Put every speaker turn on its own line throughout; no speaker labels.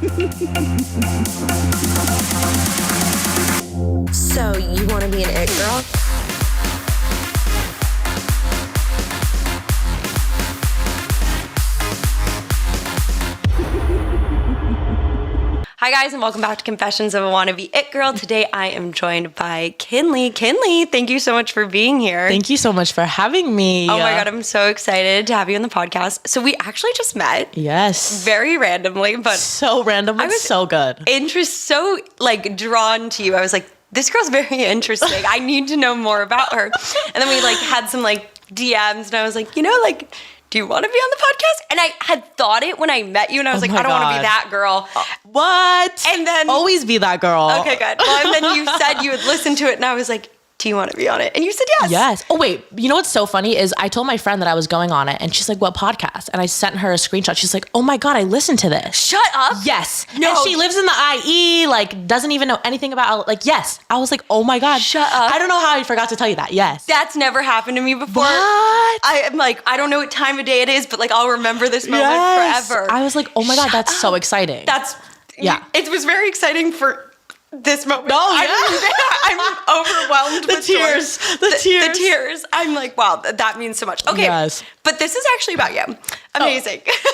So, you want to be an it girl? Hi guys, and welcome back to Confessions of a Wannabe It Girl. Today I am joined by Kinley. Kinley, thank you so much for being here.
Thank you so much for having me.
Oh my God, I'm so excited to have you on the podcast. So we actually just met.
Yes.
Very randomly, but
so random, but so good.
So drawn to you. I was like, this girl's very interesting. I need to know more about her. And then we had some DMs, and I was like, do you want to be on the podcast? And I had thought it when I met you, and I was I don't want to be that girl.
What?
And then
always be that girl.
Okay, good. Well, and then you said you would listen to it, and I was like, do you want to be on it? And you said yes.
Yes. Oh, wait. You know what's so funny is I told my friend that I was going on it, and she's like, what podcast? And I sent her a screenshot. She's like, oh my God, I listened to this.
Shut up.
Yes.
No.
And she lives in the IE, doesn't even know anything about, yes. I was like, oh my God.
Shut up.
I don't know how I forgot to tell you that. Yes.
That's never happened to me before.
What?
I'm I don't know what time of day it is, but I'll remember this moment forever.
I was like, oh my God, that's so exciting.
It was very exciting for this moment.
Oh, yeah.
I'm overwhelmed with
tears.
joy.
The tears.
The tears. I'm like, wow, that means so much. Okay.
Yes.
But this is actually about you. Amazing. Oh.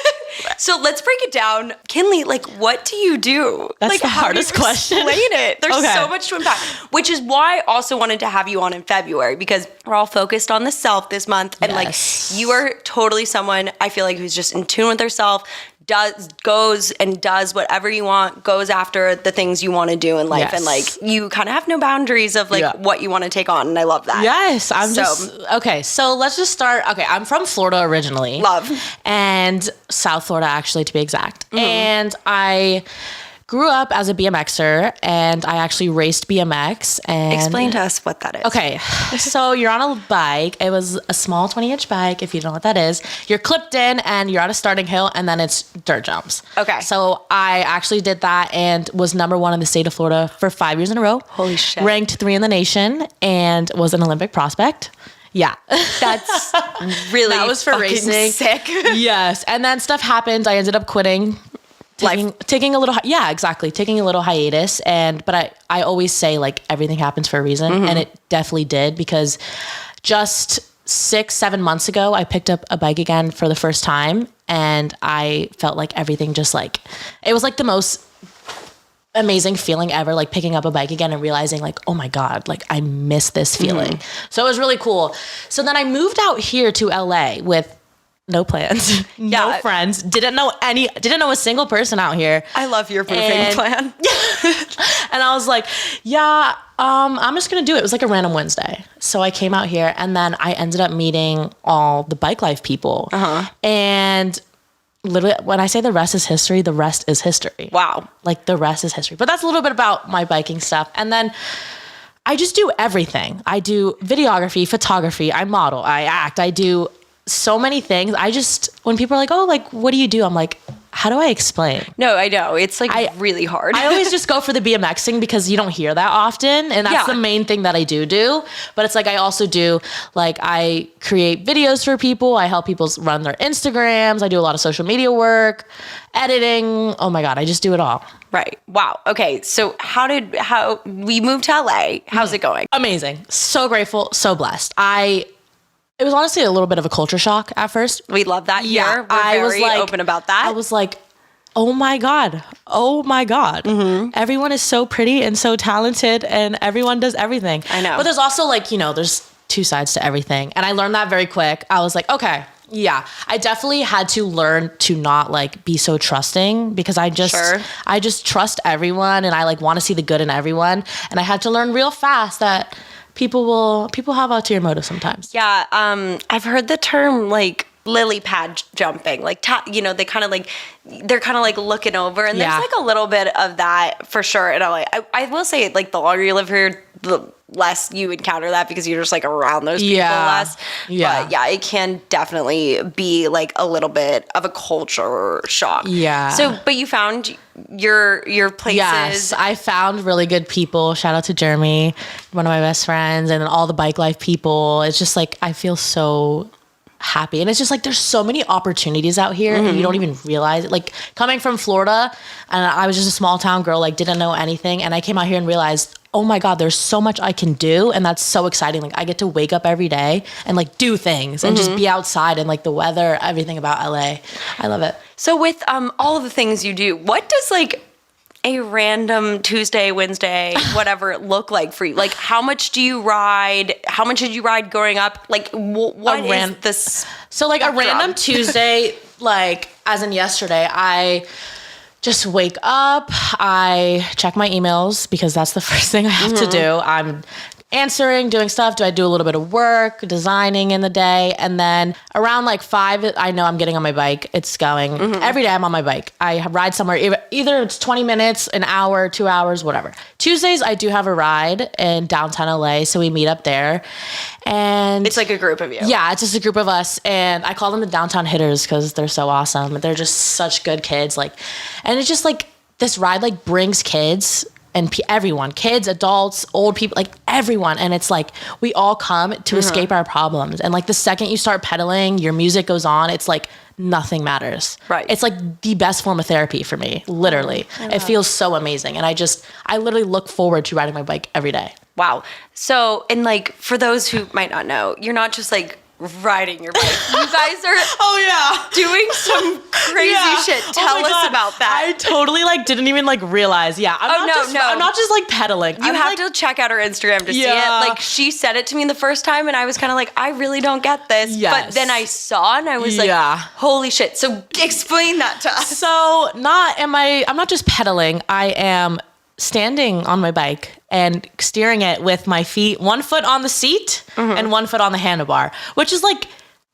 So let's break it down. Kinley, what do you do?
That's the hardest question.
Explain it. There's so much to unpack, which is why I also wanted to have you on in February, because we're all focused on the self this month. And you are totally someone I feel who's just in tune with herself, goes and does whatever you want, goes after the things you want to do in life.
Yes.
And you kind of have no boundaries of what you want to take on. And I love that.
Yes. Okay. So let's just start. Okay. I'm from Florida originally.
Love.
And South Florida, actually, to be exact. Mm-hmm. And I grew up as a BMXer, and I actually raced BMX. And
explain to us what that is.
Okay, so you're on a bike. It was a small 20-inch bike, if you don't know what that is. You're clipped in, and you're at a starting hill, and then it's dirt jumps.
Okay.
So I actually did that and was #1 in the state of Florida for 5 years in a row.
Holy shit.
Ranked 3 in the nation, and was an Olympic prospect. Yeah.
That's really
that was for racing.
Sick.
Yes. And then stuff happened. I ended up quitting. Taking a little, taking a little hiatus. But I always say everything happens for a reason. Mm-hmm. And it definitely did, because just 6-7 months ago, I picked up a bike again for the first time. And I felt everything just it was the most amazing feeling ever, picking up a bike again and realizing oh my God, I miss this feeling. Mm-hmm. So it was really cool. So then I moved out here to LA with no plans, no friends, didn't know a single person out here.
I love your moving plan.
And I was like, I'm just going to do it. It was a random Wednesday. So I came out here, and then I ended up meeting all the bike life people. Uh-huh. And literally, when I say the rest is history, the rest is history.
Wow.
The rest is history. But that's a little bit about my biking stuff. And then I just do everything. I do videography, photography, I model, I act, I do so many things. When people are what do you do? I'm like, how do I explain?
No, I know. It's really hard.
I always just go for the BMXing because you don't hear that often. And that's the main thing that I do. But it's I also do, I create videos for people. I help people run their Instagrams. I do a lot of social media work, editing. Oh my God, I just do it all.
Right. Wow. Okay. So how we moved to LA? How's it going?
Amazing. So grateful. So blessed. It was honestly a little bit of a culture shock at first.
We love that here. Yeah, We're very open about that.
I was like, oh my God. Mm-hmm. Everyone is so pretty and so talented, and everyone does everything.
I know.
But there's also there's two sides to everything. And I learned that very quick. I was like, okay, yeah. I definitely had to learn to not be so trusting, because I just trust everyone, and I want to see the good in everyone. And I had to learn real fast that people have ulterior motives sometimes.
Yeah. I've heard the term lily pad jumping, they kind of they're kind of looking over, and there's a little bit of that for sure. And I will say the longer you live here, the less you encounter that, because you're just around those people less. Yeah. But it can definitely be a little bit of a culture shock.
Yeah.
So, but you found your places.
Yes, I found really good people. Shout out to Jeremy, one of my best friends, and then all the bike life people. It's just I feel so happy. And it's just like, there's so many opportunities out here and you don't even realize it. Like coming from Florida, and I was just a small town girl, like didn't know anything. And I came out here and realized, oh my God, there's so much I can do. And that's so exciting. Like I get to wake up every day and like do things and just be outside, and like the weather, everything about LA. I love it.
So with all of the things you do, what does like a random Tuesday, Wednesday, whatever look like for you? Like how much do you ride? How much did you ride growing up? Like what is this?
So like a random Tuesday, like as in yesterday, I just wake up, I check my emails because that's the first thing I have to do. I'm answering, doing stuff. Do I do a little bit of work, designing in the day? And then around like 5, I know I'm getting on my bike. It's going. Every day I'm on my bike. I ride somewhere. Either it's 20 minutes, an hour, 2 hours, whatever. Tuesdays, I do have a ride in downtown LA. So we meet up there. And
it's like a group of you.
Yeah, it's just a group of us. And I call them the downtown hitters because they're so awesome. They're just such good kids. Like, and it's just like this ride like brings kids and everyone, kids, adults, old people, like everyone. And it's like, we all come to escape our problems. And like the second you start pedaling, your music goes on, it's like nothing matters.
Right.
It's like the best form of therapy for me, literally. It feels so amazing. And I literally look forward to riding my bike every day.
Wow. So, and like, for those who might not know, you're not just like riding your bike. You guys are doing some crazy shit. Tell us about that.
I totally like didn't even like realize. Yeah. I'm not just like pedaling.
You have to check out her Instagram to see it. Like she said it to me the first time and I was kind of like, I really don't get this.
Yes.
But then I saw and I was like, holy shit. So explain that to us.
So I'm not just pedaling. I am standing on my bike and steering it with my feet, 1 foot on the seat and 1 foot on the handlebar, which is like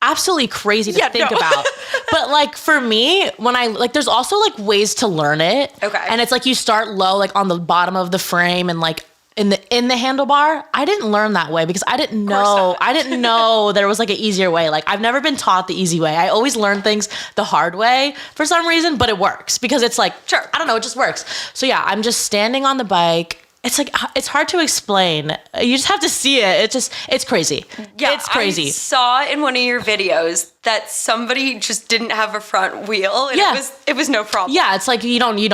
absolutely crazy to think about. But like for me, when I like, there's also like ways to learn it.
Okay.
And it's like you start low, like on the bottom of the frame and like in the handlebar. I didn't learn that way because I didn't know there was like an easier way. Like I've never been taught the easy way. I always learn things the hard way for some reason, but it works because it's like, I don't know, it just works. So yeah, I'm just standing on the bike. It's like, it's hard to explain. You just have to see it. It's crazy.
Yeah,
it's crazy.
I saw in one of your videos that somebody just didn't have a front wheel and it was no problem.
Yeah, it's like you don't need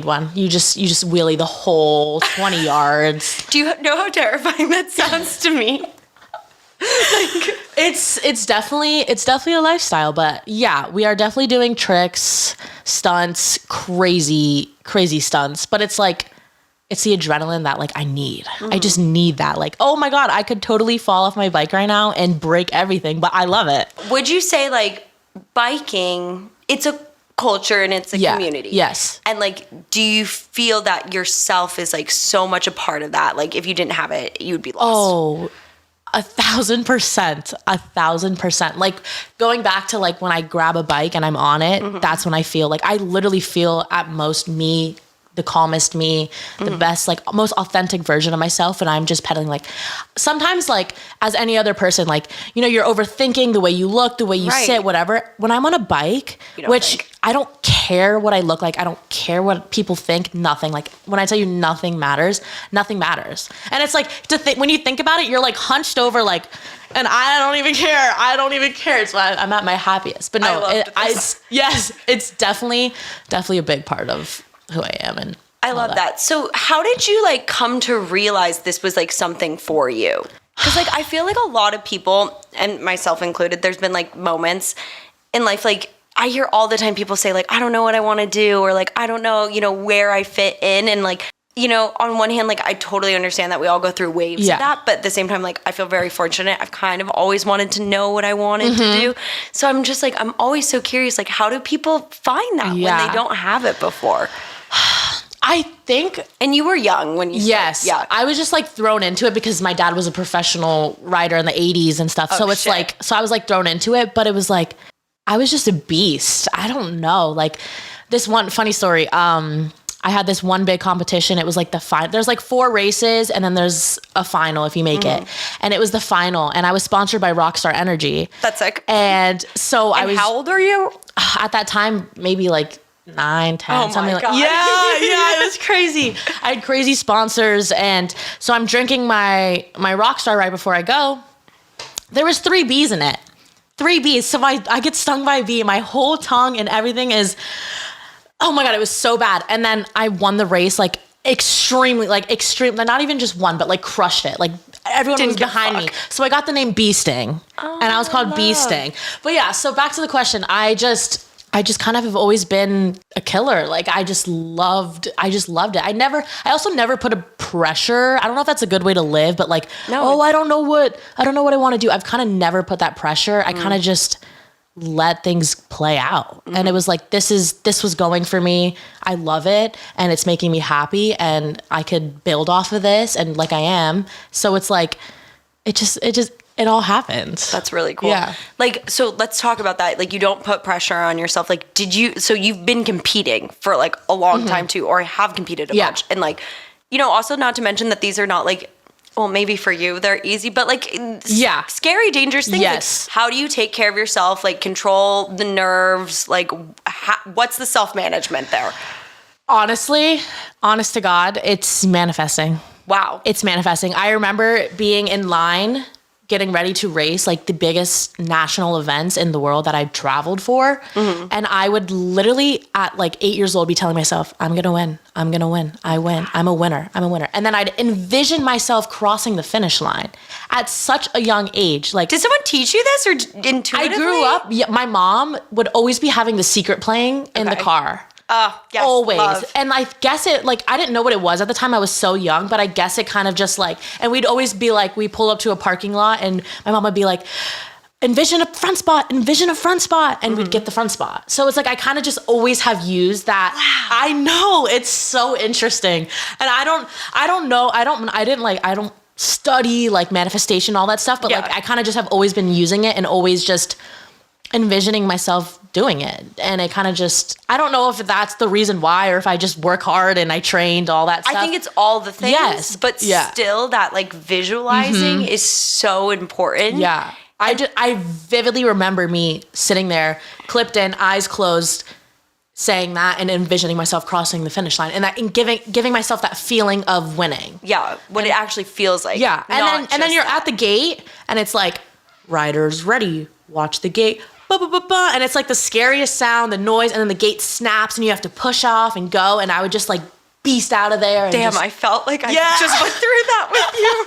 one. You just wheelie the whole 20 yards.
Do you know how terrifying that sounds to me?
Like, it's definitely a lifestyle, but yeah, we are definitely doing tricks, stunts, crazy stunts, but it's like, it's the adrenaline that like I need. I just need that. Like, oh my God, I could totally fall off my bike right now and break everything, but I love it.
Would you say like biking, it's a culture and it's a community?
Yes.
And like, do you feel that yourself is like so much a part of that? Like if you didn't have it, you'd be lost.
Oh, 1,000%, 1,000%. Like going back to like when I grab a bike and I'm on it, that's when I feel like I literally feel at most me, the calmest me, the best, like most authentic version of myself. And I'm just pedaling. Like sometimes like as any other person, like, you know, you're overthinking the way you look, the way you sit, whatever. When I'm on a bike, which I don't care what I look like. I don't care what people think, nothing. Like when I tell you nothing matters. And it's like when you think about it, you're like hunched over like, and I don't even care. So I'm at my happiest. But no, it's definitely a big part of who I am. And
I love that. So how did you like come to realize this was like something for you? Because like I feel like a lot of people, and myself included, there's been like moments in life, like I hear all the time people say like, I don't know what I want to do, or like I don't know, you know, where I fit in. And like, you know, on one hand, like I totally understand that we all go through waves of that, but at the same time, like I feel very fortunate. I've kind of always wanted to know what I wanted to do. So I'm just like, I'm always so curious, like how do people find that when they don't have it before?
I think,
and you were young when you started.
Yeah, I was just like thrown into it because my dad was a professional rider in the 80s and stuff. So it's like, so I was like thrown into it, but it was like, I was just a beast. I don't know. Like this one funny story. I had this one big competition. It was like the final. There's like 4 races and then there's a final if you make it. And it was the final. And I was sponsored by Rockstar Energy.
That's sick.
And so I was.
How old are you?
At that time, maybe like 9, 10, something like
God.
Yeah, it was crazy. I had crazy sponsors. And so I'm drinking my Rockstar right before I go. There was 3 bees in it. 3 bees. So I get stung by a bee. My whole tongue and everything is, oh my God, it was so bad. And then I won the race like extremely, not even just won, but like crushed it. Like everyone was behind me. So I got the name Bee Sting and I was called Bee Sting. But yeah, so back to the question. I just kind of have always been a killer. Like I just loved it. I also never put a pressure. I don't know if that's a good way to live, but like, I don't know what I want to do. I've kind of never put that pressure. I kind of just let things play out. And it was like, this was going for me. I love it. And it's making me happy and I could build off of this and like I am. So it's like, it all happens.
That's really cool.
Yeah.
Like, so let's talk about that. Like, you don't put pressure on yourself. Like, so you've been competing for like a long time too, or have competed a bunch. And like, also not to mention that these are not like, well, maybe for you, they're easy, but like, scary, dangerous things.
Yes.
Like, how do you take care of yourself? Like, control the nerves? Like, what's the self-management there?
Honestly, honest to God, it's manifesting.
Wow.
It's manifesting. I remember being in line, getting ready to race like the biggest national events in the world that I've traveled for. Mm-hmm. And I would literally at like 8 years old be telling myself, I'm going to win. I'm going to win. I win. I'm a winner. I'm a winner. And then I'd envision myself crossing the finish line at such a young age. Like,
did someone teach you this or intuitively?
I grew up, my mom would always be having The Secret playing in the car.
Yes,
always.
Love.
And I guess it, like, I didn't know what it was at the time. I was so young, but I guess it kind of just like, and we'd always be like, we pull up to a parking lot and my mom would be like, envision a front spot. And we'd get the front spot. So it's like, I kind of just always have used that. Wow. I know, it's so interesting. And I don't study like manifestation, all that stuff, but like, I kind of just have always been using it and always just envisioning myself doing it. And it kind of just, I don't know if that's the reason why, or if I just work hard and I trained all that stuff.
I think it's all the things,
yes,
but still that like visualizing is so important.
Yeah. I vividly remember me sitting there, clipped in, eyes closed, saying that and envisioning myself crossing the finish line and giving myself that feeling of winning.
Yeah. What it actually feels like.
Yeah. And then you're at the gate and it's like, riders ready, watch the gate. And it's like the scariest sound, the noise, and then the gate snaps and you have to push off and go. And I would just like beast out of there. And
I felt like I just went through that with you.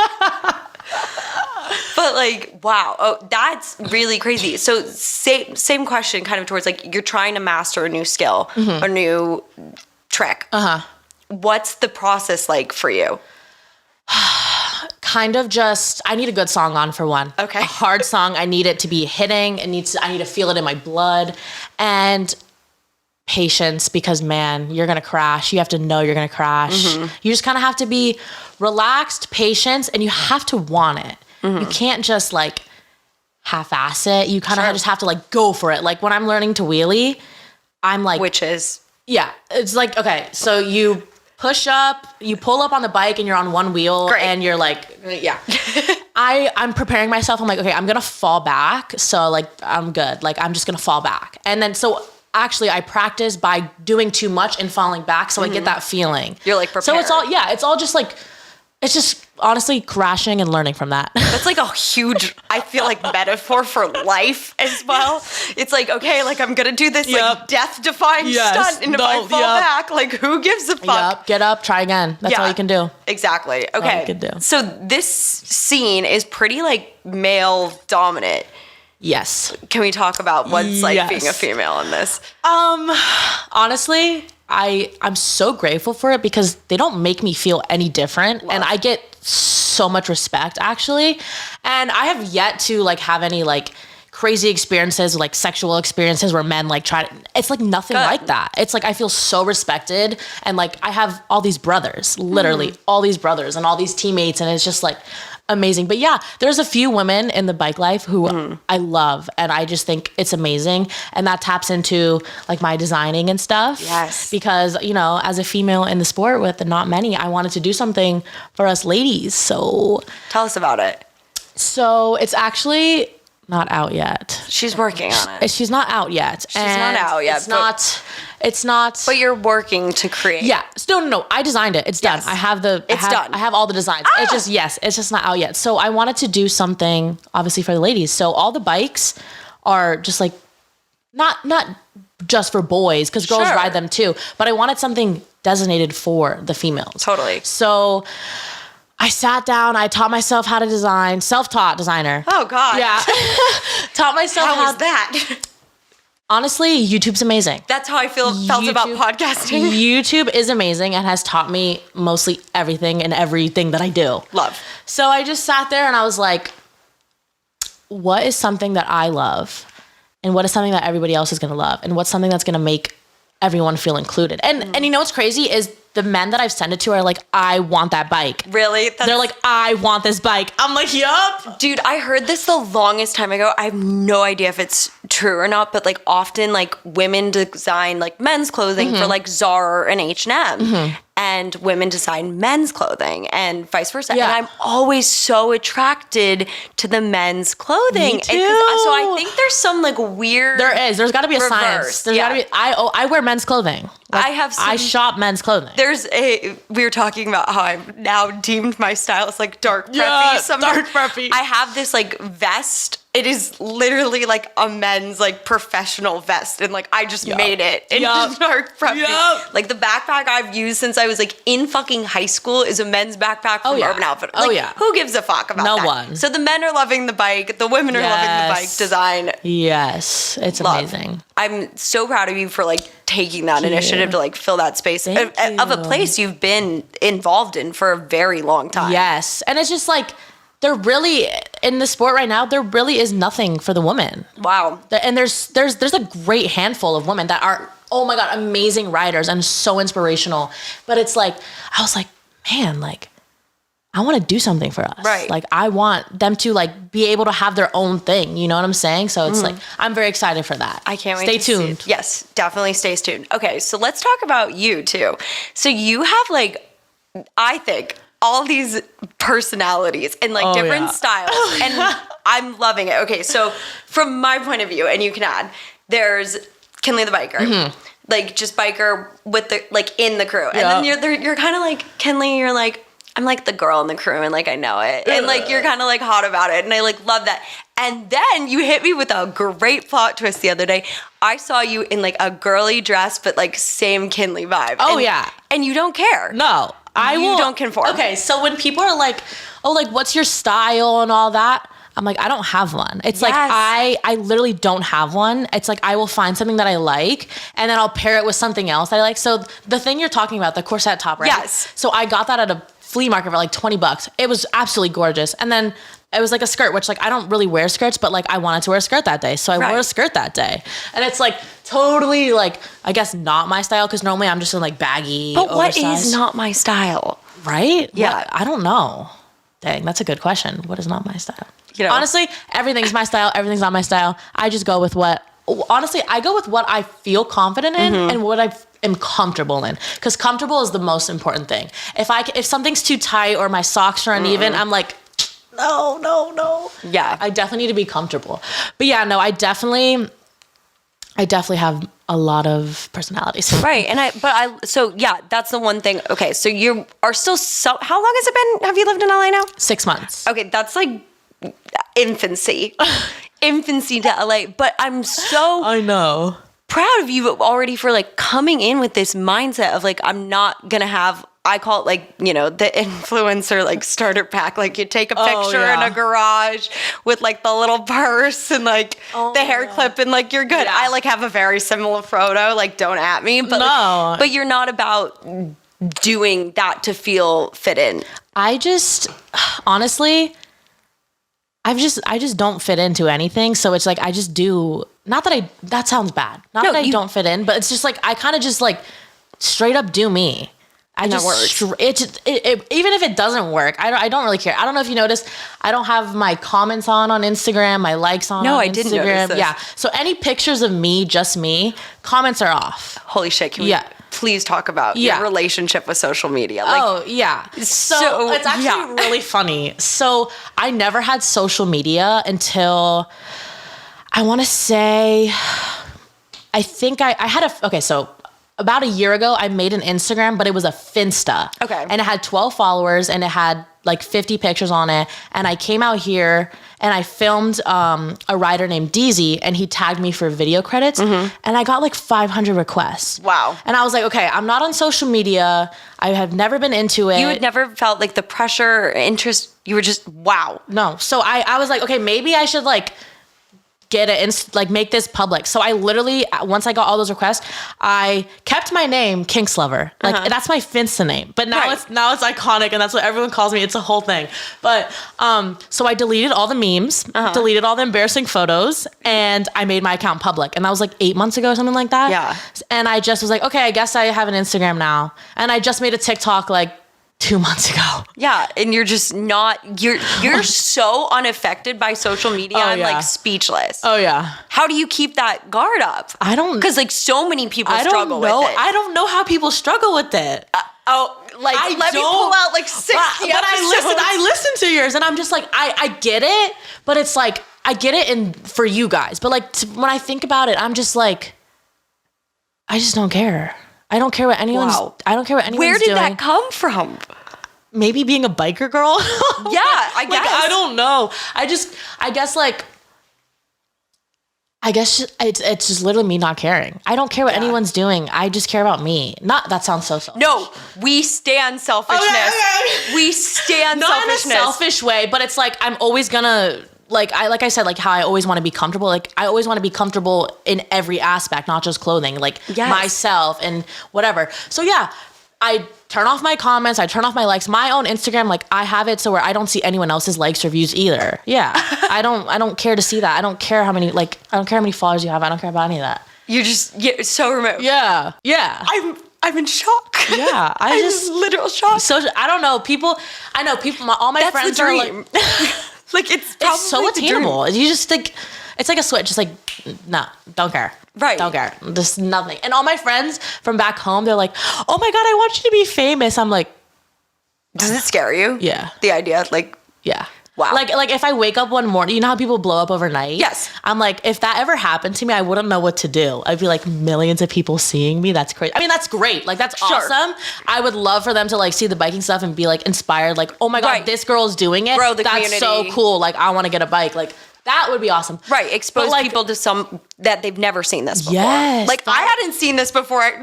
But like, wow. Oh, that's really crazy. So same question kind of towards like, you're trying to master a new skill, a new trick. What's the process like for you?
Kind of just, I need a good song on for one.
Okay.
A hard song. I need it to be hitting. I need to feel it in my blood. And patience, because man, you're going to crash. You have to know you're going to crash. You just kind of have to be relaxed, patient, and you have to want it. You can't just like half-ass it. You kind of just have to like go for it. Like when I'm learning to wheelie, I'm like,
which is?
Yeah. It's like, okay, so you push up, you pull up on the bike and you're on one wheel. Great. And you're like, I'm preparing myself. I'm like, okay, I'm going to fall back. So like, I'm good. Like, I'm just going to fall back. And then, so actually I practice by doing too much and falling back. So I get that feeling.
You're like prepared.
So it's all just like, it's just honestly crashing and learning from that.
That's like a huge, I feel like, metaphor for life as well. It's like, okay, like I'm going to do this like death-defying stunt. And if I fall back, like who gives a fuck?
Get up, try again. That's all you can do.
Exactly. Okay.
All you can do.
So this scene is pretty like male dominant.
Yes.
Can we talk about what's like being a female in this?
Honestly, I'm so grateful for it because they don't make me feel any different. And I get so much respect actually. And I have yet to like have any like crazy experiences, like sexual experiences where men like it's like nothing like that. It's like, I feel so respected. And like, I have all these brothers, literally all these brothers and all these teammates. And it's just like amazing. But yeah, there's a few women in the bike life who I love. And I just think it's amazing. And that taps into like my designing and stuff.
Yes.
Because, you know, as a female in the sport with not many, I wanted to do something for us ladies. So
tell us about it.
So it's actually not out yet.
She's working on it.
She's not out yet.
She's not out yet.
It's not.
But you're working to create.
Yeah. No. I designed it. It's done. I have done. I have all the designs. It's just not out yet. So I wanted to do something obviously for the ladies. So all the bikes are just like not just for boys, because girls ride them too, but I wanted something designated for the females.
Totally.
So I sat down, I taught myself how to design, self-taught designer.
Oh God.
Yeah. Taught myself
how was that?
Honestly, YouTube's amazing.
That's how I felt about podcasting.
YouTube is amazing and has taught me mostly everything and everything that I do.
Love.
So I just sat there and I was like, what is something that I love? And what is something that everybody else is going to love? And what's something that's going to make everyone feel included? And you know what's crazy is the men that I've sent it to are like, I want that bike.
Really?
They're like, I want this bike. I'm like, yup.
Dude, I heard this the longest time ago. I have no idea if it's true or not, but like often like women design like men's clothing for like Zara and H&M. And women design men's clothing and vice versa.
Yeah.
And I'm always so attracted to the men's clothing.
Me too.
So I think there's some like weird.
There's got to be a
reverse.
science. There's got to be. I wear men's clothing. Like, I shop men's clothing.
We were talking about how I've now deemed my style as like dark preppy.
Yeah, dark preppy.
I have this like vest. It is literally like a men's like professional vest, and like I just made it in dark preppy. Like the backpack I've used since I was like in fucking high school is a men's backpack from Urban Outfitters. Like, who gives a fuck about that?
No one.
So the men are loving the bike, the women are loving the bike design.
Yes, it's amazing.
I'm so proud of you for like taking that initiative to like fill that space of a place you've been involved in for a very long time.
Yes, and it's just like, there really, in the sport right now, there really is nothing for the woman.
Wow.
And there's a great handful of women that are, oh my God, amazing riders and so inspirational. But it's like, I was like, man, like, I want to do something for us.
Right.
Like, I want them to like be able to have their own thing. You know what I'm saying? So it's like, I'm very excited for that.
I can't wait.
Stay tuned.
Yes, definitely stay tuned. Okay, so let's talk about you too. So you have like, I think, all these personalities and like different styles. And I'm loving it. Okay, so from my point of view, and you can add, there's Kinley the biker. Like just biker with the like in the crew. And then you're kind of like Kinley, you're like, I'm like the girl in the crew and like I know it. And like you're kind of like hot about it. And I like love that. And then you hit me with a great plot twist the other day. I saw you in like a girly dress, but like same Kinley vibe.
Oh,
and,
yeah.
And you don't care.
No. You
don't conform.
Okay, so when people are like, oh, like, what's your style and all that? I'm like, I don't have one. It's like, I literally don't have one. It's like, I will find something that I like, and then I'll pair it with something else I like. So the thing you're talking about, the corset top, right?
Yes.
So I got that at a flea market for like $20. It was absolutely gorgeous. And then it was like a skirt, which like, I don't really wear skirts, but like I wanted to wear a skirt that day. So I wore a skirt that day. And it's like totally like, I guess not my style, because normally I'm just in like baggy,
but
oversized.
what is not my style?
Right?
Yeah.
What? I don't know. Dang, that's a good question. What is not my style?
You know.
Honestly, everything's my style. Everything's not my style. I just go with I go with what I feel confident in and what I am comfortable in. Because comfortable is the most important thing. If something's too tight or my socks are uneven, I'm like, no.
Yeah.
I definitely need to be comfortable. But yeah, no, I definitely have a lot of personalities.
Right. So yeah, that's the one thing. Okay. So you are still how long has it been? Have you lived in LA now?
6 months.
Okay. That's like infancy to LA. But I'm so
I know.
proud of you already for like coming in with this mindset of like, I'm not going to have, I call it like, you know, the influencer like starter pack. Like you take a picture in a garage with like the little purse and like the hair clip and like you're good. I like have a very similar photo. Like don't at me, but like, but you're not about doing that to feel fit in.
I just honestly, I just don't fit into anything. So it's like I just do. Not that that sounds bad. Not that I don't fit in, but it's just like I kind of just like straight up do me. Even if it doesn't work, I don't really care. I don't know if you noticed, I don't have my comments on Instagram, my likes on Instagram.
I didn't notice this.
Yeah. So any pictures of me, just me, comments are off.
Holy shit. Can we please talk about your relationship with social media? Like,
So it's actually really funny. So I never had social media until I want to say, I think I had so about a year ago, I made an Instagram, but it was a Finsta.
Okay.
And it had 12 followers and it had like 50 pictures on it. And I came out here and I filmed a writer named Deezy, and he tagged me for video credits, and I got like 500 requests.
Wow.
And I was like, okay, I'm not on social media. I have never been into it.
You had never felt like the pressure or interest. You were just, wow.
No. So I was like, okay, maybe I should like get it, like make this public. So I literally, once I got all those requests, I kept my name Kinks Lover. Like that's my Finsta name. But now it's iconic, and that's what everyone calls me. It's a whole thing. But so I deleted all the memes, deleted all the embarrassing photos, and I made my account public. And that was like 8 months ago or something like that.
Yeah.
And I just was like, okay, I guess I have an Instagram now. And I just made a TikTok like 2 months ago.
Yeah, and you're just not, you're so unaffected by social media. I'm like speechless.
Oh yeah.
How do you keep that guard up?
I don't,
because like so many people struggle with it.
I don't know how people struggle with it.
Let me pull out like 60
but I listen to yours, and I'm just like, I get it, but it's like, I get it for you guys, but like when I think about it, I'm just like, I just don't care. I don't care what anyone's.
Wow.
I don't care what anyone's
doing. Where did
doing.
that come from?
Maybe being a biker girl.
Yeah, I guess.
I don't know. I guess it's just literally me not caring. I don't care what anyone's doing. I just care about me. Not that sounds so selfish.
No, we stand selfishness.
Okay.
We stand selfishness.
Not in a selfish way, but it's like I'm always gonna. Like I said, like how I always want to be comfortable. Like I always want to be comfortable in every aspect, not just clothing, like myself and whatever. So yeah, I turn off my comments. I turn off my likes. My own Instagram, like I have it so where I don't see anyone else's likes or views either. Yeah, I don't care to see that. I don't care how many followers you have. I don't care about any of that.
You're just so remote.
Yeah.
I'm in shock.
Yeah, I'm
just literal shock.
So I don't know. I know people. All my
That's
friends
the dream.
are like.
Like it's
so attainable. You just think it's like a switch. It's like, no, don't care.
Right.
Don't care. Just nothing. And all my friends from back home, they're like, oh my God, I want you to be famous. I'm like,
does it scare you?
Yeah.
The idea, like,
yeah.
Wow.
Like if I wake up one morning, you know how people blow up overnight?
Yes.
I'm like, if that ever happened to me, I wouldn't know what to do. I'd be like, millions of people seeing me. That's crazy. I mean, that's great. Like, that's awesome. I would love for them to like see the biking stuff and be like inspired. Like, oh my God, this girl's doing it.
Grow the
that's
community.
so cool. Like, I want to get a bike. Like, that would be awesome.
Right. Expose people to some that they've never seen this before.
Yes.
Like I hadn't seen this before I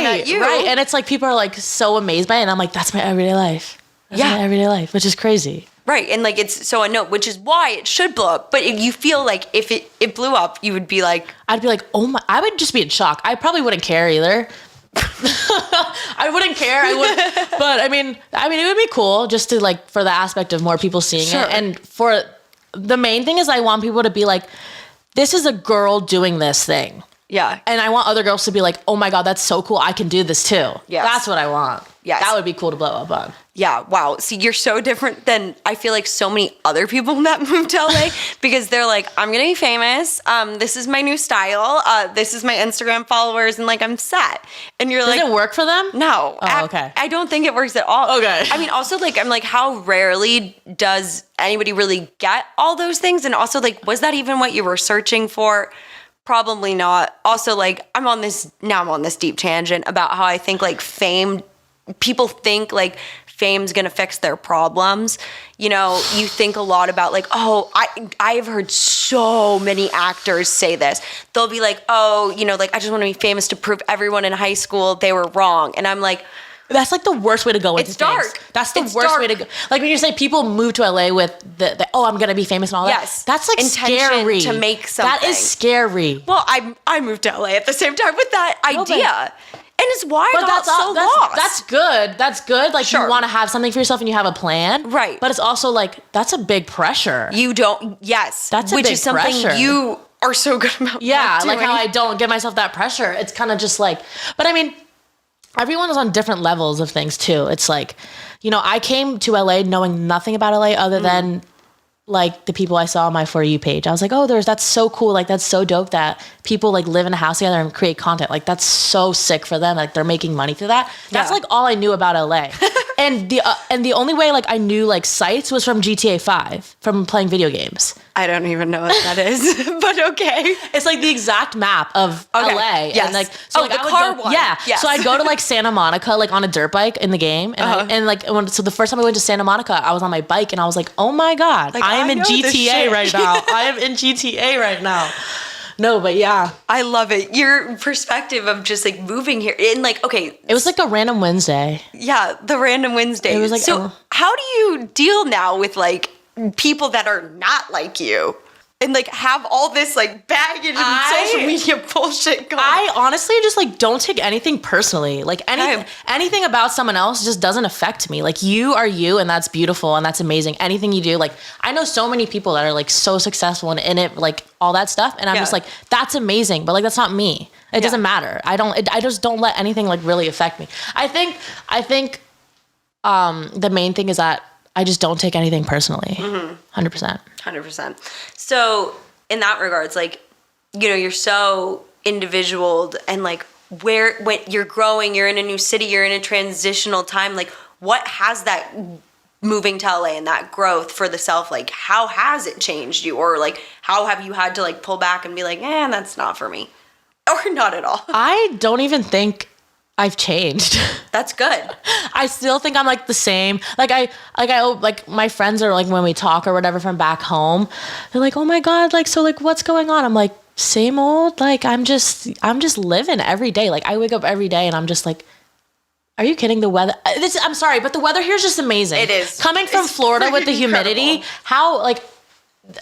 met you.
Right. And it's like people are like so amazed by it. And I'm like, that's my everyday life. That's my everyday life, which is crazy.
Right. And like it's so unknown, which is why it should blow up. But if you feel like if it blew up, you would be like,
I'd be like, oh my, I would just be in shock. I probably wouldn't care either. I wouldn't care. But I mean, it would be cool just to like for the aspect of more people seeing it. And for the main thing is I want people to be like, this is a girl doing this thing.
Yeah.
And I want other girls to be like, oh my God, that's so cool. I can do this too.
Yes.
That's what I want.
Yes.
That would be cool to blow up on.
Yeah. Wow. See, you're so different than I feel like so many other people that moved to LA because they're like, I'm going to be famous. This is my new style. This is my Instagram followers. And like, I'm set. And you're like,
does it work for them?
No.
Oh, okay.
I don't think it works at all.
Okay.
I mean, also like, I'm like, how rarely does anybody really get all those things? And also like, was that even what you were searching for? Probably not. Also, like, I'm on this deep tangent about how I think like people think like fame's gonna fix their problems. You know, you think a lot about like, oh, I've heard so many actors say this. They'll be like, oh, you know, like I just want to be famous to prove everyone in high school they were wrong. And I'm like,
that's like the worst way to go into
it's
things.
dark.
That's the worst way to go. Like when you say people move to LA with the oh, I'm gonna be famous and all that.
Yes.
That's like
intention
scary.
to make something.
That is scary.
Well, I moved to LA at the same time with that idea. And it's why I got so lost.
That's good. That's good. Like you want to have something for yourself and you have a plan.
Right.
But it's also like, that's a big pressure.
You don't, yes.
That's a big
which is something
pressure.
You are so good about.
Yeah, like how I don't give myself that pressure. It's kind of just like, but I mean, everyone is on different levels of things too. It's like, you know, I came to LA knowing nothing about LA other than like the people I saw on my For You page. I was like, oh, that's so cool. Like, that's so dope that people like live in a house together and create content. Like, that's so sick for them. Like, they're making money through that. That's like all I knew about LA. And the only way like I knew like sites was from GTA 5 from playing video games.
I don't even know what that is, but okay.
It's like the exact map of LA.
Yes.
And like, so like
the
I would
car
go,
one.
yeah.
Yes.
So I'd go to like Santa Monica, like on a dirt bike in the game. And so the first time I went to Santa Monica, I was on my bike and I was like, oh my God, like, I am in GTA right now. I am in GTA right now. No, but yeah.
I love it. Your perspective of just like moving here in like, okay.
It was like a random Wednesday.
Yeah, the random Wednesday.
It was like,
so how do you deal now with like people that are not like you? And like have all this like baggage and social media bullshit going.
I honestly just like don't take anything personally. Like anything about someone else just doesn't affect me. Like you are you, and that's beautiful and that's amazing. Anything you do, like I know so many people that are like so successful and in it, like all that stuff, and I'm just like, that's amazing, but like that's not me. It doesn't matter. I just don't let anything like really affect me. I think the main thing is that I just don't take anything personally. 100%.
100%. So in that regards, like, you know, you're so individual and like when you're growing, you're in a new city, you're in a transitional time. Like what has that moving to LA and that growth for the self, like how has it changed you? Or like, how have you had to like pull back and be like, that's not for me, or not at all?
I don't even think I've changed.
That's good.
I still think I'm like the same. Like my friends are like, when we talk or whatever from back home, they're like, oh my God, like, so like what's going on? I'm like, same old. Like, I'm just living every day. Like I wake up every day and I'm just like, are you kidding? The weather, I'm sorry, but the weather here is just amazing.
It is.
Coming from Florida with the humidity, incredible. How like,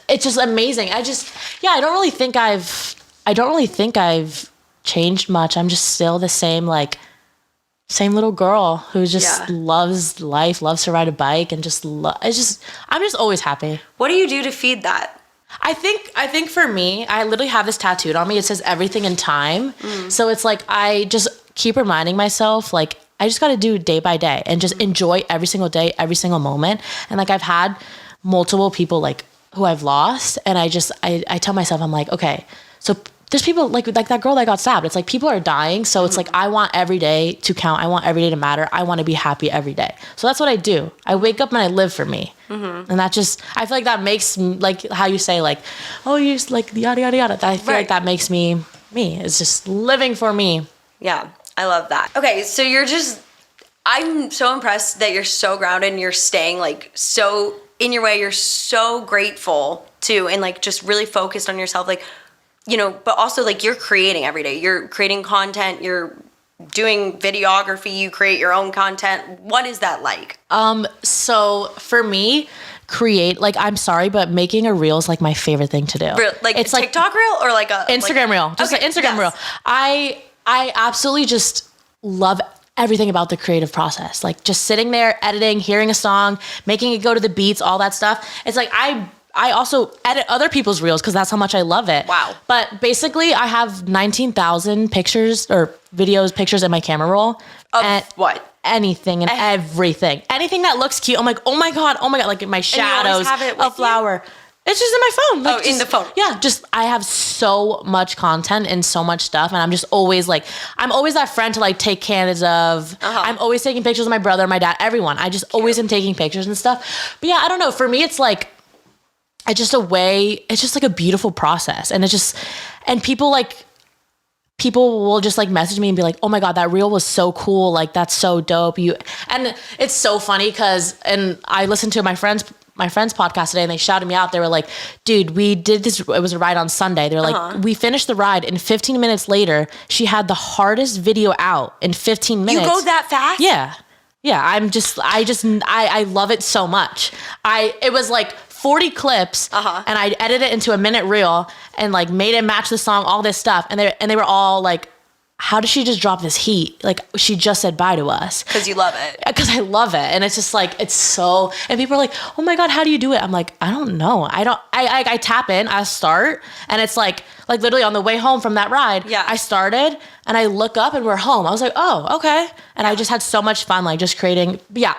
it's just amazing. I don't really think I've changed much. I'm just still the same, like same little girl who just loves life, loves to ride a bike, and I'm just always happy.
What do you do to feed that?
I think for me, I literally have this tattooed on me. It says everything in time. So it's like I just keep reminding myself, like I just got to do day by day and just enjoy every single day, every single moment. And like I've had multiple people like who I've lost, and I tell myself, I'm like, okay, so there's people like that girl that got stabbed. It's like people are dying. So it's like, I want every day to count. I want every day to matter. I want to be happy every day. So that's what I do. I wake up and I live for me. And that just, I feel like that makes, like how you say like, oh, you just like yada, yada, yada. I feel like that makes me. It's just living for me.
Yeah, I love that. Okay, so I'm so impressed that you're so grounded and you're staying like so in your way. You're so grateful too, and like just really focused on yourself. Like, you know, but also like you're creating every day. You're creating content. You're doing videography. You create your own content. What is that like?
So for me, I'm sorry, but making a reel is like my favorite thing to do.
Like it's a TikTok reel or like a
Instagram reel? Just an Instagram reel. I absolutely just love everything about the creative process. Like just sitting there, editing, hearing a song, making it go to the beats, all that stuff. It's like I also edit other people's reels because that's how much I love it.
Wow.
But basically I have 19,000 pictures in my camera roll.
Of what?
Anything and everything. Anything that looks cute. I'm like, oh my God, like my shadows, a flower. It's just in my phone. Like
in the phone.
Yeah, just I have so much content and so much stuff, and I'm just always like, I'm always that friend to like take candidates of. I'm always taking pictures of my brother, my dad, everyone. I just always am taking pictures and stuff. But yeah, I don't know. For me, it's like, it's just like a beautiful process, and people will just like message me and be like, oh my God, that reel was so cool. Like, that's so dope. And it's so funny and I listened to my friend's podcast today and they shouted me out. They were like, dude, we did this. It was a ride on Sunday. They're like, we finished the ride and 15 minutes later, she had the hardest video out in 15 minutes.
You go that fast?
Yeah. Yeah. I love it so much. It was like 40 clips and I edited it into a minute reel and like made it match the song, all this stuff. And they were all like, how did she just drop this heat? Like she just said bye to us.
Cause you love it.
Cause I love it. And it's just like, it's so, and people are like, oh my God, how do you do it? I'm like, I don't know. I tap in, I start and it's like literally on the way home from that ride, I started and I look up and we're home. I was like, oh, okay. And I just had so much fun, like just creating. But yeah,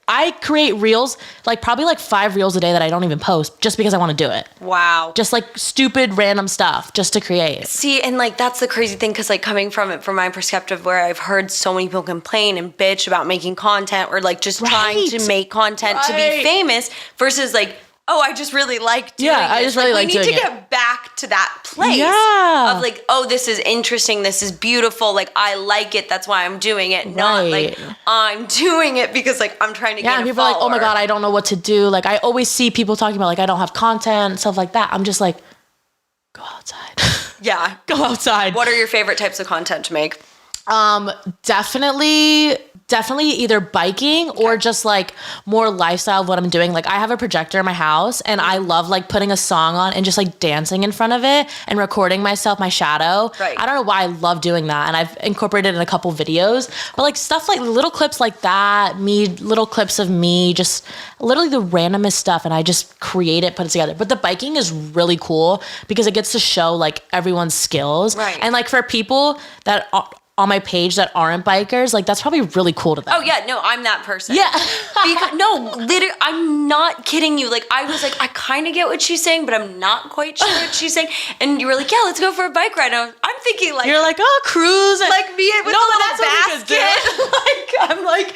I create reels, like probably like 5 reels a day that I don't even post just because I want to do it.
Wow.
Just like stupid random stuff just to create.
See, and like that's the crazy thing, because like coming from it from my perspective, where I've heard so many people complain and bitch about making content or like just trying to make content to be famous versus like, oh, I just really like doing it.
I just really like doing it.
We need to get back to that place of like, oh, this is interesting. This is beautiful. Like, I like it. That's why I'm doing it. Not like I'm doing it because like I'm trying to get a follower.
Yeah, people are like, oh my God, I don't know what to do. Like, I always see people talking about like, I don't have content and stuff like that. I'm just like, go outside.
Yeah.
Go outside.
What are your favorite types of content to make?
Definitely either biking or just like more lifestyle of what I'm doing. Like I have a projector in my house and I love like putting a song on and just like dancing in front of it and recording myself, my shadow. Right. I don't know why I love doing that. And I've incorporated in a couple videos, but like stuff like little clips like that, little clips of me, just literally the randomest stuff. And I just create it, put it together. But the biking is really cool because it gets to show like everyone's skills. Right. And like for people that on my page that aren't bikers, like that's probably really cool to them.
Oh yeah, no, I'm that person.
Yeah.
No, literally, I'm not kidding you. Like I was like, I kind of get what she's saying, but I'm not quite sure what she's saying. And you were like, yeah, let's go for a bike ride. I'm thinking like,
you're like, oh, cruise.
Like me with the little basket. Like I'm like,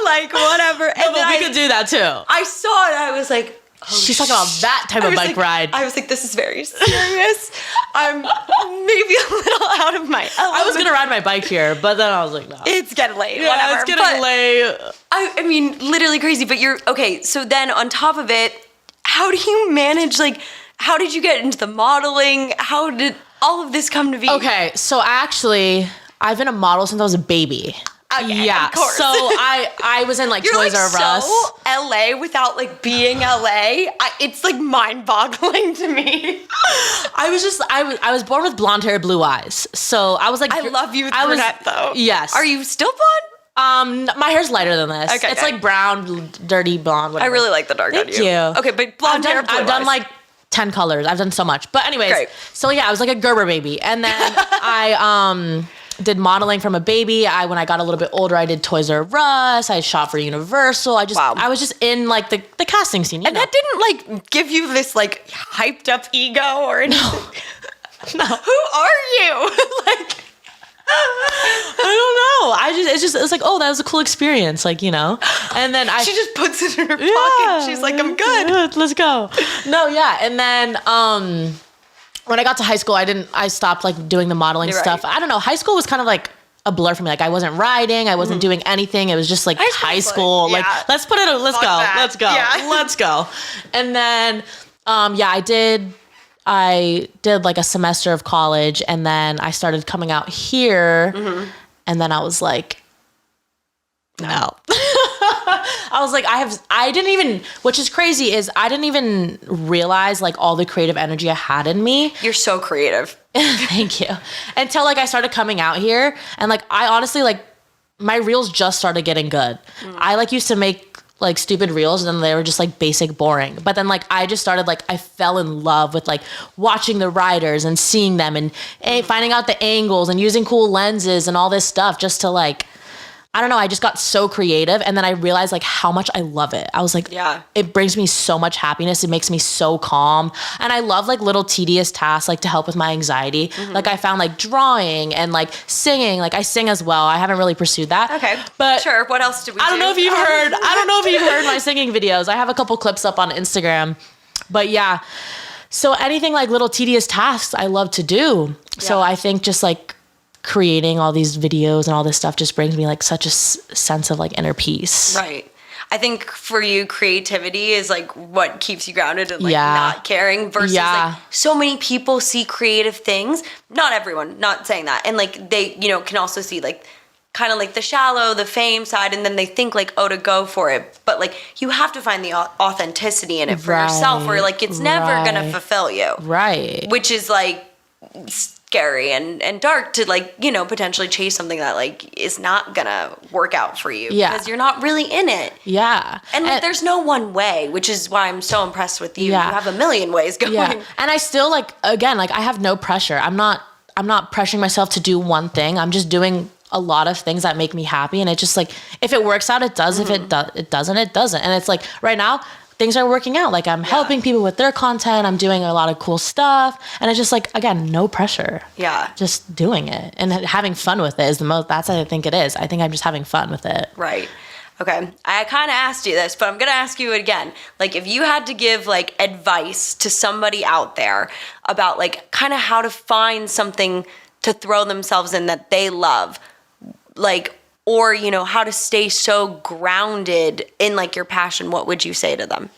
like whatever.
No, and but we could do that too.
I saw it. I was like,
oh, she's talking about that type of bike ride.
I was like, this is very serious. I'm maybe a little out of my element.
I was going to ride my bike here, but then I was like, no.
It's getting late.
Yeah,
whatever.
It's getting late.
I mean, literally crazy. But okay, so then on top of it, how do you manage, like, how did you get into the modeling? How did all of this come to be?
Okay, so actually, I've been a model since I was a baby.
Okay,
yeah,
of course.
So I was in like
You're
Toys
like
R Us.
So LA without like being LA. It's like mind-boggling to me.
I was born with blonde hair, blue eyes. So I was like,
I love you with brunette though.
Yes.
Are you still blonde?
My hair's lighter than this.
Okay,
it's like brown, dirty blonde. Whatever.
I really like the dark on you.
Thank you.
Okay, but blonde hair, blue
I've done
eyes.
like 10 colors. I've done so much. But anyways,
Great.
So yeah, I was like a Gerber baby, and then I did modeling from a baby. When I got a little bit older, I did Toys R Us. I shot for Universal. I was just in like the casting scene.
And that didn't like give you this like hyped up ego or anything.
No.
Who are you? Like,
I don't know. It was like, oh, that was a cool experience. Like, you know, and then
she just puts it in her pocket. She's like, I'm good.
Let's go. No. Yeah. And then, when I got to high school, I stopped like doing the modeling stuff. I don't know. High school was kind of like a blur for me. Like I wasn't riding. I wasn't doing anything. It was just like high school. Like, let's go.
Yeah.
Let's go. And then, I did like a semester of college, and then I started coming out here, and then I was like, no. I was like, which is crazy, is I didn't even realize like all the creative energy I had in me.
You're so creative.
Thank you. Until like I started coming out here, and like I honestly like my reels just started getting good. I like used to make like stupid reels, and then they were just like basic boring. But then like I just started like I fell in love with like watching the riders and seeing them and finding out the angles and using cool lenses and all this stuff just to like, I don't know, I just got so creative, and then I realized like how much I love it. I was like, it brings me so much happiness. It makes me so calm. And I love like little tedious tasks like to help with my anxiety. Like I found like drawing and like singing. Like I sing as well. I haven't really pursued that.
Okay.
But
sure, what else do we do?
I don't know if you've heard my singing videos. I have a couple clips up on Instagram. But yeah. So anything like little tedious tasks I love to do. Yeah. So I think just like creating all these videos and all this stuff just brings me like such a sense of like inner peace.
Right. I think for you, creativity is like what keeps you grounded and like not caring versus like so many people see creative things. Not everyone, not saying that. And like they, you know, can also see like kind of like the shallow, the fame side, and then they think like, oh, to go for it. But like you have to find the authenticity in it for yourself, or like it's never gonna fulfill you.
Right.
Which is like scary and dark to like, you know, potentially chase something that like is not gonna work out for you because you're not really in it.
Yeah.
And like, there's no one way, which is why I'm so impressed with you. You have a million ways going.
Yeah. And I still like, again, like I have no pressure. I'm not pressuring myself to do one thing. I'm just doing a lot of things that make me happy. And it just like, if it works out, it does. If it doesn't, it doesn't. And it's like right now, things are working out. Like I'm helping people with their content. I'm doing a lot of cool stuff. And it's just like, again, no pressure.
Yeah.
Just doing it and having fun with it is the most, that's what I think it is. I think I'm just having fun with it.
Right. Okay. I kind of asked you this, but I'm going to ask you again. Like if you had to give like advice to somebody out there about like kind of how to find something to throw themselves in that they love, like, or, you know, how to stay so grounded in like your passion, what would you say to them?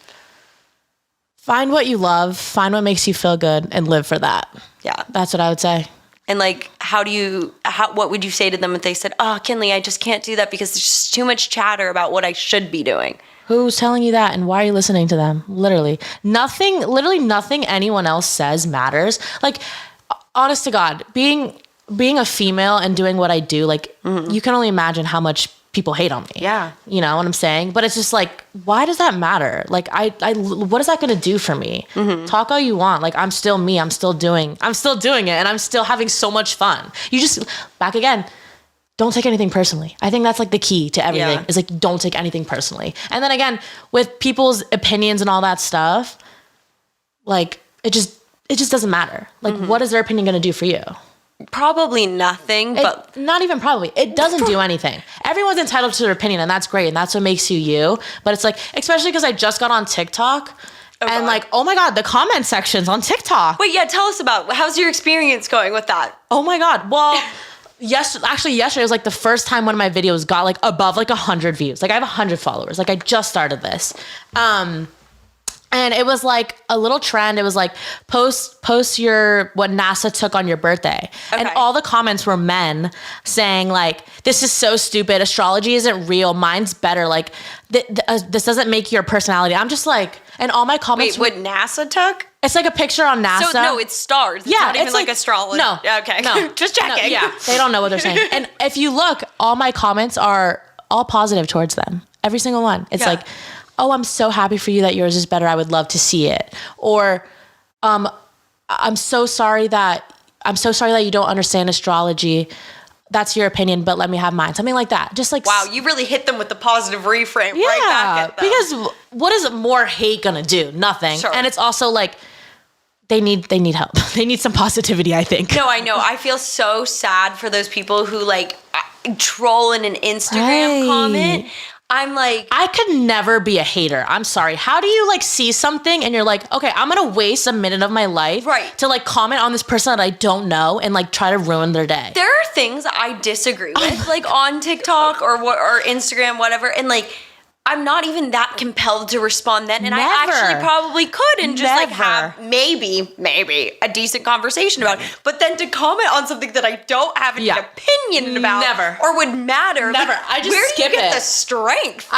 Find what you love, find what makes you feel good, and live for that.
Yeah.
That's what I would say.
And like, what would you say to them if they said, oh, Kinley, I just can't do that because there's just too much chatter about what I should be doing?
Who's telling you that, and why are you listening to them? Literally nothing anyone else says matters. Like, honest to God, being a female and doing what I do, like, you can only imagine how much people hate on me. Yeah. You know what I'm saying? But it's just like, why does that matter? Like, what is that going to do for me? Talk all you want. Like, I'm still me. I'm still doing it, and I'm still having so much fun. You just, back again, don't take anything personally. I think that's like the key to everything is like, don't take anything personally. And then again, with people's opinions and all that stuff, like, it just doesn't matter. Like, what is their opinion going to do for you?
Probably nothing, but
not even probably. It doesn't do anything. Everyone's entitled to their opinion, and that's great, and that's what makes you you. But it's like, especially because I just got on TikTok, and like, oh my God, the comment sections on TikTok.
Wait, yeah, tell us how's your experience going with that?
Oh my God. Well, yesterday was like the first time one of my videos got like above like 100 views. Like I have 100 followers. Like I just started this. And it was like a little trend. It was like post what NASA took on your birthday. Okay. And all the comments were men saying like, this is so stupid. Astrology isn't real. Mine's better. Like this doesn't make your personality. I'm just like, and all my comments.
Wait, what NASA took?
It's like a picture on NASA.
So no, it's stars. It's not even like astrology.
No.
Okay.
No.
Just checking.
No, yeah. They don't know what they're saying. And if you look, all my comments are all positive towards them. Every single one. It's like, oh, I'm so happy for you that yours is better. I would love to see it. Or, I'm so sorry that you don't understand astrology. That's your opinion, but let me have mine. Something like that. Just like,
wow, you really hit them with the positive reframe right back at them.
Because what is more hate gonna do? Nothing. Sure. And it's also like, they need help. They need some positivity, I think.
No, I know. I feel so sad for those people who like troll in an Instagram comment. I'm like,
I could never be a hater. I'm sorry. How do you like see something and you're like, okay, I'm going to waste a minute of my life to like comment on this person that I don't know and like try to ruin their day.
There are things I disagree with, like on TikTok or Instagram, whatever. And like, I'm not even that compelled to respond then. And I actually probably could and just like have maybe a decent conversation about it. But then to comment on something that I don't have an opinion about or would matter.
Never.
Like,
I just skip it.
Where do you get the strength?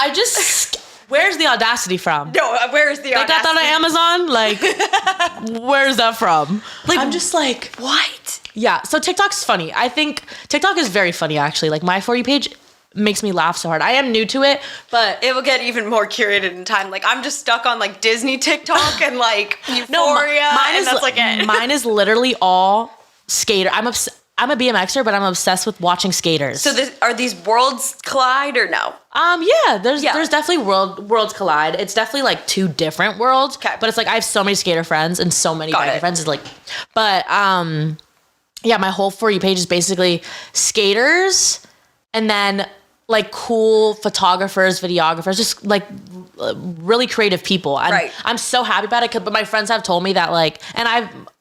Where's the audacity from?
No, where's the audacity?
They got that on Amazon? Like, where's that from? Like, I'm just like,
what?
Yeah. So TikTok's funny. I think TikTok is very funny, actually. Like my For You page makes me laugh so hard. I am new to it, but
it will get even more curated in time. Like I'm just stuck on like Disney TikTok and like Euphoria.
Mine is literally all skater. I'm a BMXer, but I'm obsessed with watching skaters.
So are these worlds collide or no?
Yeah, there's definitely worlds collide. It's definitely like two different worlds.
Okay.
But it's like I have so many skater friends and so many biker friends. It's like, but yeah, my whole For You page is basically skaters and then like cool photographers, videographers, just like really creative people. And I'm so happy about it. But my friends have told me that like, and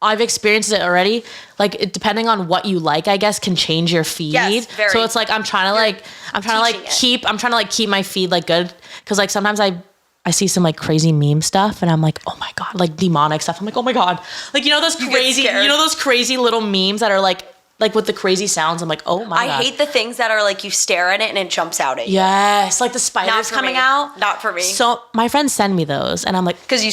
I've experienced it already. Like depending on what you like, I guess can change your feed. Yes, so it's like, I'm trying to keep my feed like good. Cause like sometimes I see some like crazy meme stuff and I'm like, oh my God, like demonic stuff. I'm like, oh my God. Like, those crazy little memes that are like with the crazy sounds. I'm like, oh my God.
I hate the things that are like you stare at it and it jumps out at you.
Yes, like the spiders coming out.
Not for me.
So my friends send me those and I'm like,
because you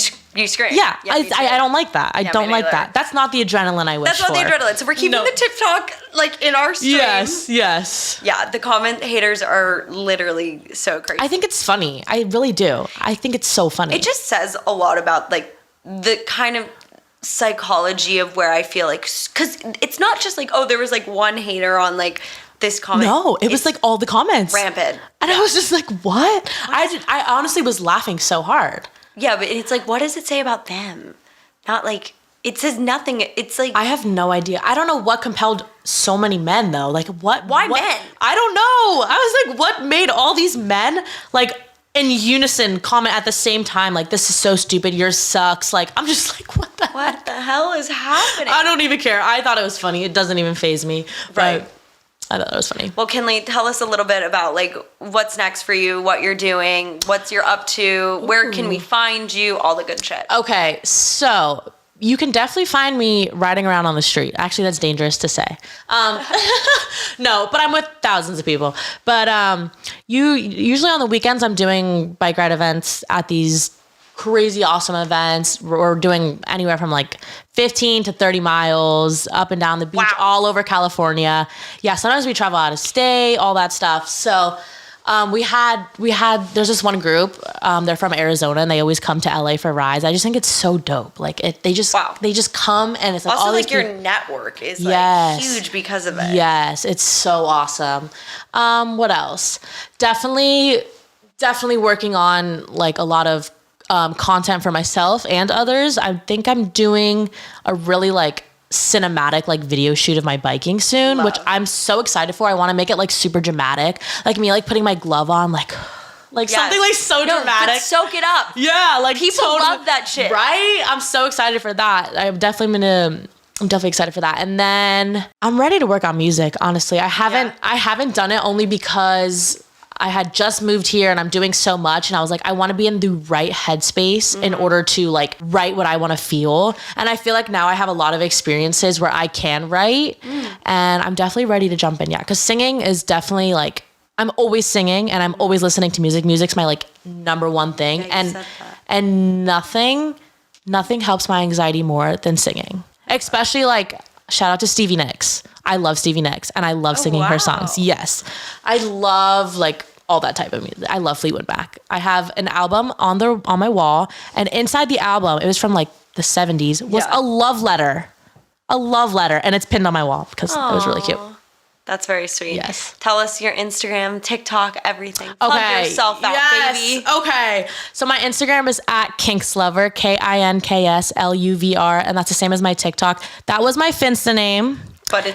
scream.
Yeah, I don't like that. I don't like that. That's not the adrenaline I wish for.
That's not the adrenaline. So we're keeping the TikTok like in our stream.
Yes.
Yeah, the comment haters are literally so crazy.
I think it's funny. I really do. I think it's so funny.
It just says a lot about like the kind of psychology of where I feel like, because it's not just like, oh, there was like one hater on like this comment.
No, it was like all the comments.
Rampant.
And I was just like, what? I honestly was laughing so hard.
Yeah, but it's like, what does it say about them? Not like, it says nothing. It's like,
I have no idea. I don't know what compelled so many men though. Like what?
Why
what,
men?
I don't know. I was like, what made all these men like in unison comment at the same time? Like, this is so stupid. Yours sucks. Like, I'm just like, what
the hell is happening?
I don't even care. I thought it was funny. It doesn't even faze me.
Right.
I thought it was funny.
Well, Kinley, tell us a little bit about like what's next for you, what you're doing, what you're up to, where can we find you, all the good shit.
Okay, so you can definitely find me riding around on the street. Actually, that's dangerous to say. No, but I'm with thousands of people. But usually on the weekends, I'm doing bike ride events at these crazy awesome events. We're doing anywhere from like 15 to 30 miles up and down the beach, all over California. Yeah, sometimes we travel out of state, all that stuff. So we had there's this one group, they're from Arizona and they always come to LA for rides. I just think it's so dope. Like they just come and it's like
also
all
like your network is like huge because of it.
Yes, it's so awesome. What else? Definitely working on like a lot of content for myself and others. I think I'm doing a really like cinematic like video shoot of my biking soon, which I'm so excited for. I want to make it like super dramatic, like me like putting my glove on, like something like so dramatic.
Soak it up.
Yeah, like
people love that shit,
right? I'm so excited for that. I'm definitely excited for that. And then I'm ready to work on music. Honestly, I haven't done it only because I had just moved here and I'm doing so much and I was like, I want to be in the right headspace in order to like write what I want to feel. And I feel like now I have a lot of experiences where I can write and I'm definitely ready to jump in. Yeah. Cause singing is definitely like, I'm always singing and I'm always listening to music. Music's my like number one thing. And nothing helps my anxiety more than singing, especially like shout out to Stevie Nicks. I love Stevie Nicks and I love singing her songs. Yes. I love like all that type of music. I love Fleetwood Mac. I have an album on my wall and inside the album, it was from like the 70s, was a love letter. And it's pinned on my wall because it was really cute.
That's very sweet.
Yes.
Tell us your Instagram, TikTok, everything. Plug yourself out, baby.
Okay. So my Instagram is at Kinkslover, KINKSLUVR, and that's the same as my TikTok. That was my Finsta name. But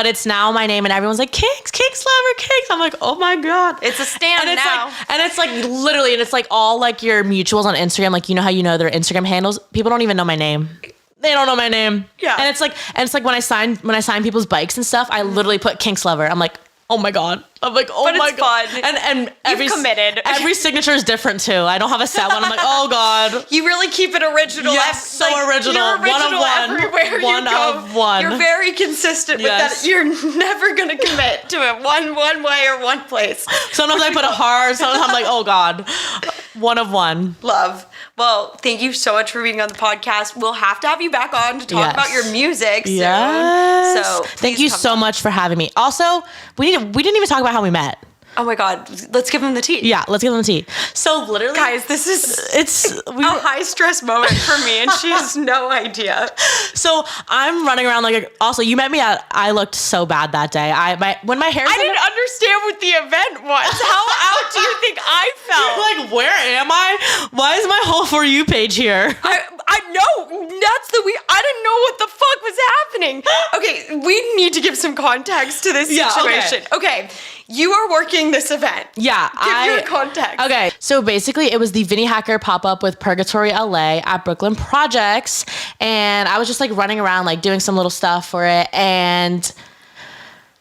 it's now my name and everyone's like, Kinkslover, Kinks. I'm like, oh my God.
It's a stand
and it's
now.
Like, and it's like literally, and it's like all like your mutuals on Instagram. Like, you know how you know their Instagram handles? People don't even know my name. They don't know my name. Yeah. And it's like when I sign people's bikes and stuff, I literally put Kinkslover. I'm like, oh my God. I'm like, oh my God.
Fun.
And
you've committed.
Every signature is different too. I don't have a set one. I'm like, oh God.
You really keep it original.
Yes, so like, original.
You're original
one of one.
Everywhere
one
you go.
Of one.
You're very consistent with that. You're never going to commit to it one way or one place.
Sometimes I put a heart. Sometimes I'm like, oh God. One of one.
Love. Well, thank you so much for being on the podcast. We'll have to have you back on to talk about your music soon.
Yes.
So
thank you so much for having me. Also, we didn't even talk about how we met.
Oh my God. Let's give him the tea.
Yeah, let's give him the tea. So literally,
guys, this is a high stress moment for me and she has no idea.
So I'm running around also you met me at, I looked so bad that day. When my hair
I didn't understand what the event was. How out do you think I felt?
You're like, where am I? Why is my whole For You page here?
I know. I didn't know what the fuck was happening. Okay, we need to give some context to this situation. Okay. You are working this event.
Yeah.
Give your context.
Okay. So basically it was the Vinnie Hacker pop-up with Purgatory LA at Brooklyn Projects. And I was just like running around, like doing some little stuff for it. And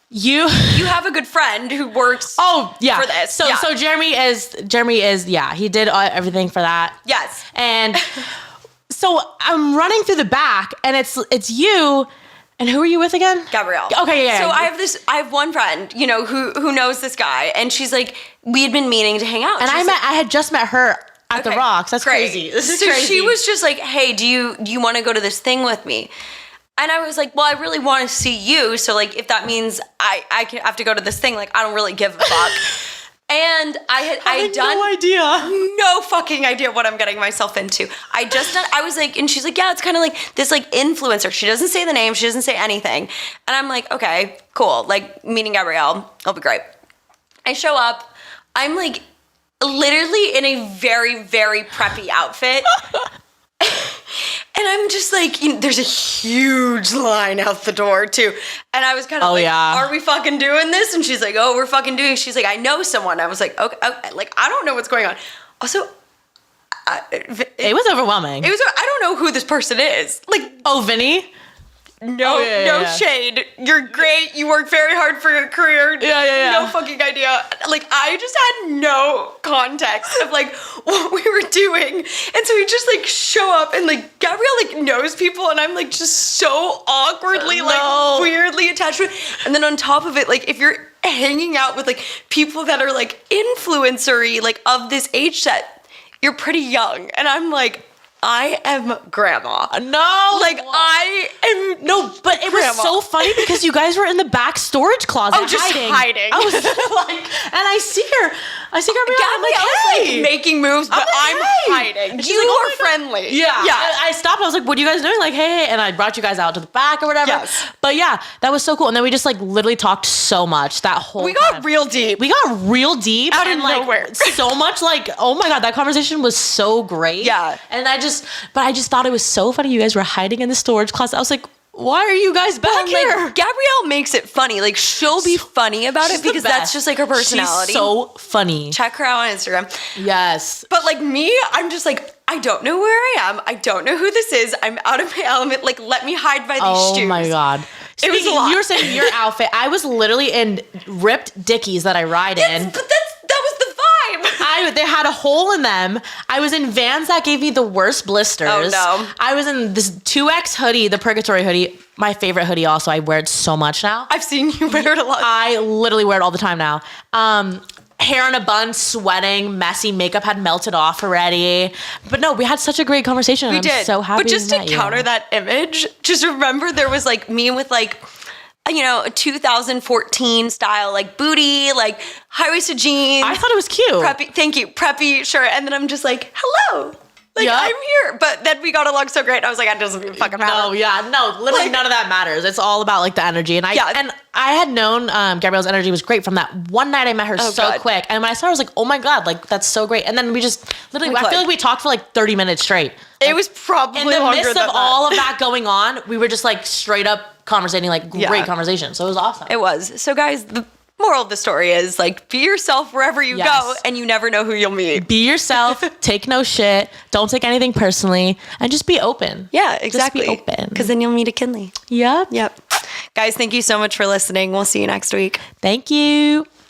you
have a good friend who works for this.
So Jeremy is, he did everything for that.
Yes.
And so I'm running through the back and it's you. And who are you with again?
Gabrielle.
Okay, yeah.
So I have one friend, who knows this guy, and she's like, we had been meaning to hang out.
And I had just met her at the Rocks. That's crazy. This is crazy.
So she was just like, hey, do you want to go to this thing with me? And I was like, well, I really want to see you. So like, if that means I have to go to this thing, like, I don't really give a fuck. And I done
no idea.
no fucking idea what I'm getting myself into. I was like, and she's like, yeah, it's kind of like this like influencer. She doesn't say the name. She doesn't say anything. And I'm like, okay, cool. Like meeting Gabrielle, it'll be great. I show up. I'm like literally in a very, very preppy outfit. And I'm just like, there's a huge line out the door too. And I was kind of are we fucking doing this? And she's like, oh, we're fucking doing it. She's like, I know someone. I was like, okay. Like, I don't know what's going on. Also,
it was overwhelming.
I don't know who this person is. Like,
oh, Vinny?
No shade. You're great. You work very hard for your career.
Yeah.
No fucking idea. Like, I just had no context of like what we were doing. And so we just like show up and like Gabrielle like knows people and I'm like just so awkwardly like weirdly attached to it. And then on top of it, like if you're hanging out with like people that are like influencery, like of this age set, you're pretty young. And I'm like, I am grandma.
No.
Like, I am
No, but it was so funny because you guys were in the back storage closet
just hiding.
I was like, and I see her. Gabrielle. I'm like, hey.
Like making moves, but I'm hiding.
And she's
You
like, oh
are friendly.
Yeah. I stopped. I was like, what are you guys doing? Like, hey. And I brought you guys out to the back or whatever.
Yes.
But yeah, that was so cool. And then we just like literally talked so much that whole
We got real deep.
We got real deep.
Out of
like,
nowhere.
So much like, oh my God, that conversation was so great.
Yeah.
And I just thought it was so funny. You guys were hiding in the storage closet. I was like, why are you guys back here?
Like, Gabrielle makes it funny. Like, she'll be funny about it because that's just like her personality.
She's so funny.
Check her out on Instagram.
Yes.
But like me, I'm just like, I don't know where I am. I don't know who this is. I'm out of my element. Like, let me hide by these shoes.
Oh my God.
It was a lot.
You were saying your outfit. I was literally in ripped Dickies that I ride in.
But that was the vibe.
They had a hole in them. I was in Vans that gave me the worst blisters.
Oh no.
I was in this 2X hoodie, the Purgatory hoodie. My favorite hoodie also. I wear it so much now.
I've seen you wear it a lot.
I literally wear it all the time now. Hair in a bun, sweating, messy, makeup had melted off already. But no, we had such a great conversation.
We did.
I'm so happy.
But just to counter that image, just remember there was like me with like, a 2014 style, like booty, like high-waisted jeans.
I thought it was cute.
Preppy, thank you, preppy shirt. And then I'm just like, hello. Like,
yep.
I'm here. But then we got along so great. I was like, that doesn't even fucking matter.
Literally like, none of that matters. It's all about like the energy. And I had known Gabrielle's energy was great from that one night I met her quick. And when I saw her, I was like, oh my God, like that's so great. And then we just literally, I feel like we talked for like 30 minutes straight.
It was probably
in the midst of all of that going on, we were just like straight up conversating, like great conversation. So it was awesome.
It was. So guys, the moral of the story is like, be yourself wherever you go and you never know who you'll meet.
Be yourself, take no shit, don't take anything personally, and just be open.
Yeah, exactly.
Just be open.
Because then you'll meet a Kinley.
Yep.
Guys, thank you so much for listening. We'll see you next week.
Thank you.